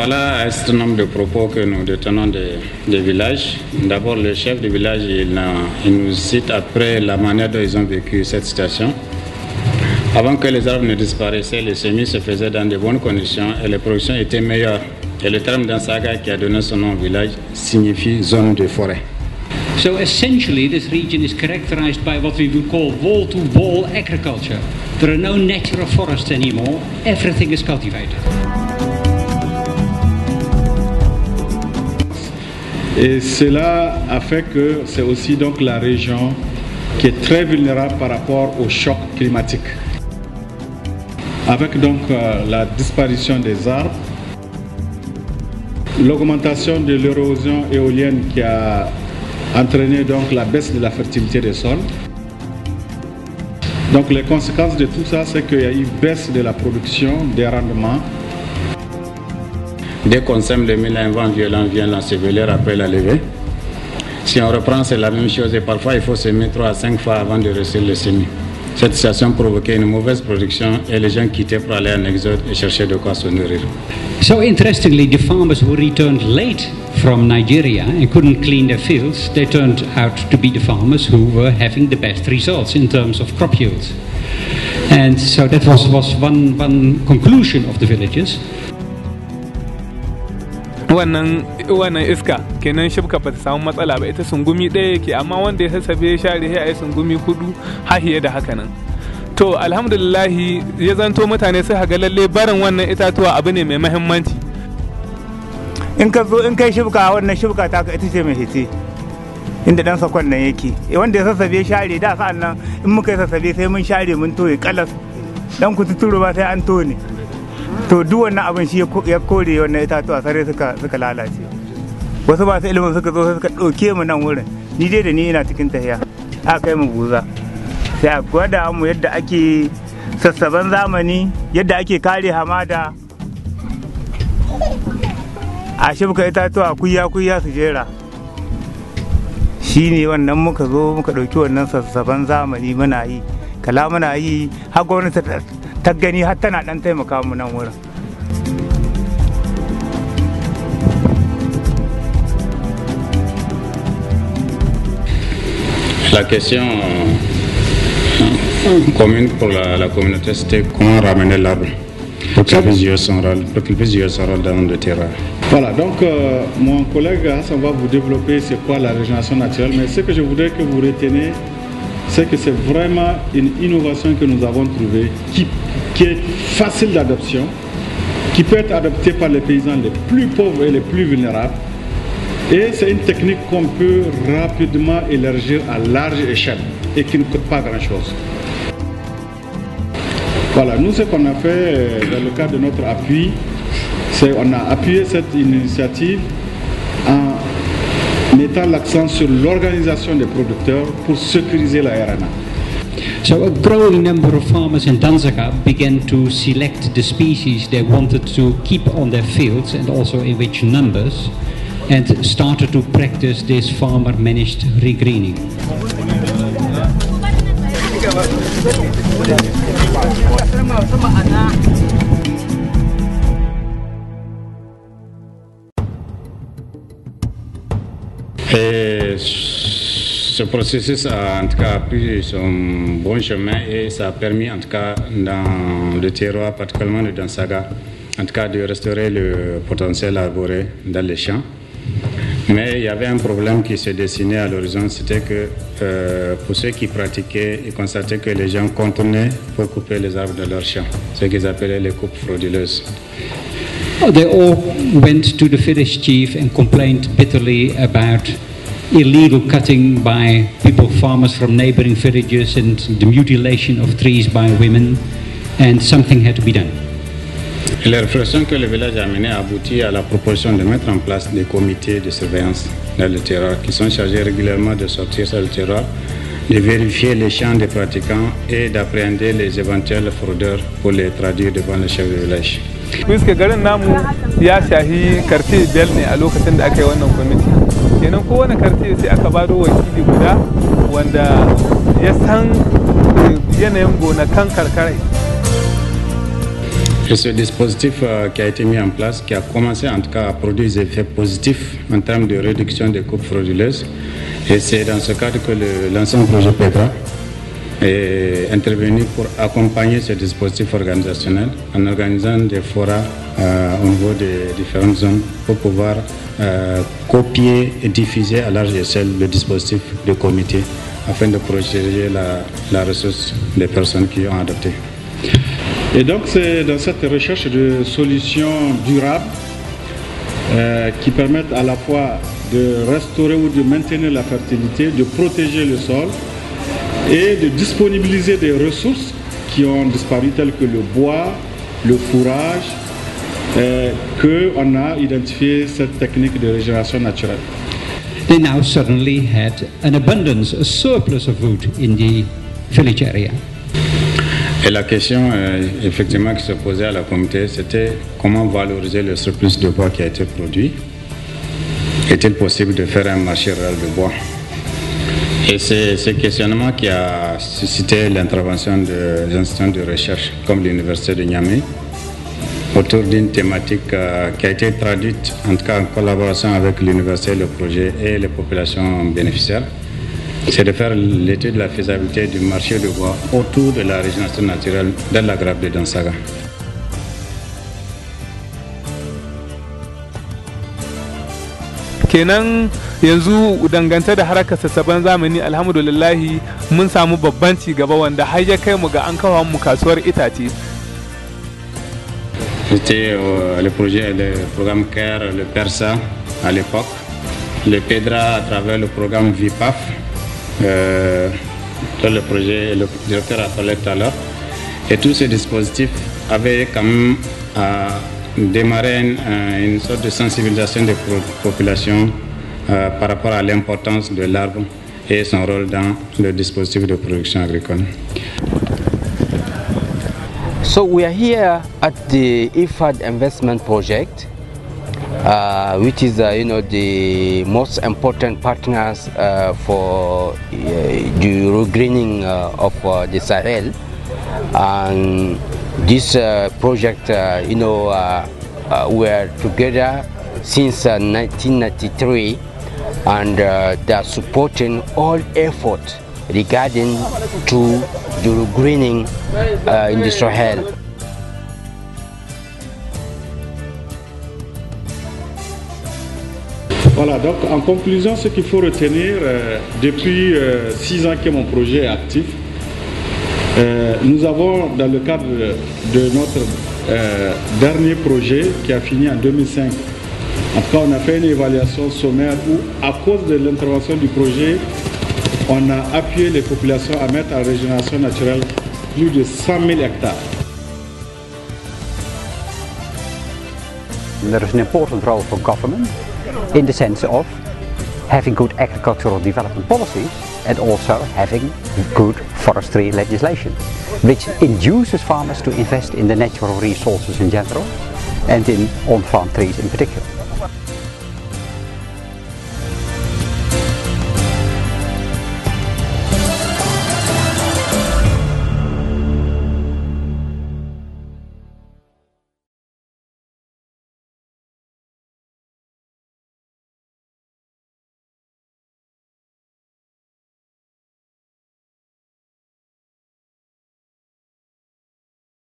Voilà un certain nombre de propos que nous détenons des villages. D'abord, le chef du village, il nous cite après la manière dont ils ont vécu cette situation. Avant que les arbres ne disparaissaient, les semis se faisaient dans de bonnes conditions et les productions étaient meilleures. Et le terme d'Ansaga qui a donné son nom au village signifie zone de forêt. So essentially this region is characterized by what we would call wall-to-wall agriculture. There are no natural forests anymore, everything is cultivated. Et cela a fait que c'est aussi donc la région qui est très vulnérable par rapport au choc climatique. Avec donc la disparition des arbres, l'augmentation de l'érosion éolienne qui a entraîné donc la baisse de la fertilité des sols. Donc les conséquences de tout ça, c'est qu'il y a eu baisse de la production, des rendements. Dès qu'on sème le mil, un vent violent vient l'ensevelir après la levée. Si on reprend, c'est la même chose et parfois il faut semer 3 à 5 fois avant de recevoir le semis. Cette situation provoquait une mauvaise production et les gens quittaient pour aller en exode et chercher de quoi se nourrir. So interestingly, the farmers who returned late from Nigeria and couldn't clean their fields, they turned out to be the farmers who were having the best results in terms of crop yields. And so that was one conclusion of the villagers. wannan iska kenan shibka ba ta samu matsala ba, ita sungumi ɗaya yake, amma wanda ya sassabe ya share ya yi sungumi 4 hahiye da haka nan. To alhamdulillahi ya zanto mutane sai haga lalle barin wannan itatuwa abu ne mai muhimmanci. In ka zo in kai shibka wannan shibka ta ita ce mai hiti inda dan sakon nan yake, wanda ya sassabe share da sa'an nan in muka yi sassabe sai mun share mun toye kalas, dan kututuru ba sai an tone. To duk wannan abin shi ya kore wannan itatuwa sai suka lalace. Wasu ba su ilimin suka zo suka ɗauke mu nan wurin, ni dai da ni ina cikin tahiya aka kai mu buza, sai a gwada mu yadda ake sassaban zamani, yadda ake kare hamada, a shibka itatuwa kuya su jera. Shi ne wannan muka zo muka ɗauki wannan sassaban zamani muna yi, kala muna yi har gwamnati ta gani har tana ɗan taimaka mu nan wurin. La question commune pour la communauté, c'était comment ramener l'arbre pour qu'il puisse jouer son rôle dans le terrain. Voilà, donc mon collègue Hassan va vous développer c'est quoi la régénération naturelle, mais ce que je voudrais que vous retenez, c'est que c'est vraiment une innovation que nous avons trouvée qui est facile d'adoption, qui peut être adoptée par les paysans les plus pauvres et les plus vulnérables. Et c'est une technique qu'on peut rapidement élargir à large échelle et qui ne coûte pas grand-chose. Voilà, nous ce qu'on a fait dans le cadre de notre appui, c'est qu'on a appuyé cette initiative en mettant l'accent sur l'organisation des producteurs pour sécuriser la RNA. So a growing number of farmers in Tanzania began to select the species they wanted to keep on their fields and also in which numbers, and started to practice this farmer-managed regreening. Et ce processus a en tout cas pris son bon chemin et ça a permis en tout cas dans le terroir, particulièrement de Dansaga, en tout cas de restaurer le potentiel arboré dans les champs. Mais il y avait un problème qui se dessinait à l'horizon, c'était que pour ceux qui pratiquaient, ils constataient que les gens contournaient pour couper les arbres de leurs champs, ce qu'ils appelaient les coupes frauduleuses. They all went to the village chief and complained bitterly about illegal cutting by people, farmers from neighboring villages, and the mutilation of trees by women, and something had to be done. La réflexion que le village a menée a abouti à la proposition de mettre en place des comités de surveillance dans le terroir qui sont chargés régulièrement de sortir sur le terroir, de vérifier les champs des pratiquants et d'appréhender les éventuels fraudeurs pour les traduire devant le chef du village. Puisque garin namu ya shahi karce biyar ne a lokacin da aka yi wannan kwamiti, kenan kowane karce sai aka bado wakili guda wanda ya san yanayin gonakan karkara. Et ce dispositif qui a été mis en place, qui a commencé en tout cas à produire des effets positifs en termes de réduction des coupes frauduleuses. Et c'est dans ce cadre que l'ancien projet PEDRA est intervenu pour accompagner ce dispositif organisationnel en organisant des forats au niveau des différentes zones pour pouvoir copier et diffuser à large échelle le dispositif de comité afin de protéger la ressource des personnes qui ont adopté. Et donc c'est dans cette recherche de solutions durables qui permettent à la fois de restaurer ou de maintenir la fertilité, de protéger le sol et de disponibiliser des ressources qui ont disparu telles que le bois, le fourrage, qu'on a identifié cette technique de régénération naturelle. They now suddenly had an abundance, a surplus of wood in the village area. Et la question effectivement qui se posait à la communauté, c'était comment valoriser le surplus de bois qui a été produit. Est-il possible de faire un marché rural de bois? Et c'est ce questionnement qui a suscité l'intervention des institutions de recherche comme l'Université de Niamey autour d'une thématique qui a été traduite en tout cas en collaboration avec l'université, le projet et les populations bénéficiaires. C'est de faire l'étude de la faisabilité du marché de bois autour de la régénération naturelle dans la grappe de Dansaga. Kenan yanzu dangance da harkar sassaben zamani alhamdulillahi mun samu babban ci gaba wanda har ya kai mu ga an kawo mu kasuwar itace. C'était le projet, le programme CARE, le PERSA à l'époque, le PEDRA à travers le programme VIPAF, le projet, le directeur a parlé tout à l'heure, et tous ces dispositifs avaient quand même démarré une sorte de sensibilisation des populations par rapport à l'importance de l'arbre et son rôle dans le dispositif de production agricole. So we are here at the IFAD investment project, which is the most important partners for the regreening of the Sahel. And this project, we are together since 1993, and they are supporting all efforts regarding to the greening in the Sahel. Voilà, donc en conclusion, ce qu'il faut retenir, depuis 6 ans que mon projet est actif, nous avons dans le cadre de notre dernier projet qui a fini en 2005, en tout cas on a fait une évaluation sommaire où à cause de l'intervention du projet, on a appuyé les populations à mettre en régénération naturelle plus de 100 000 hectares. There is an important role for government in the sense of having good agricultural development policies and also having good forestry legislation, which induces farmers to invest in the natural resources in general and in on-farm trees in particular.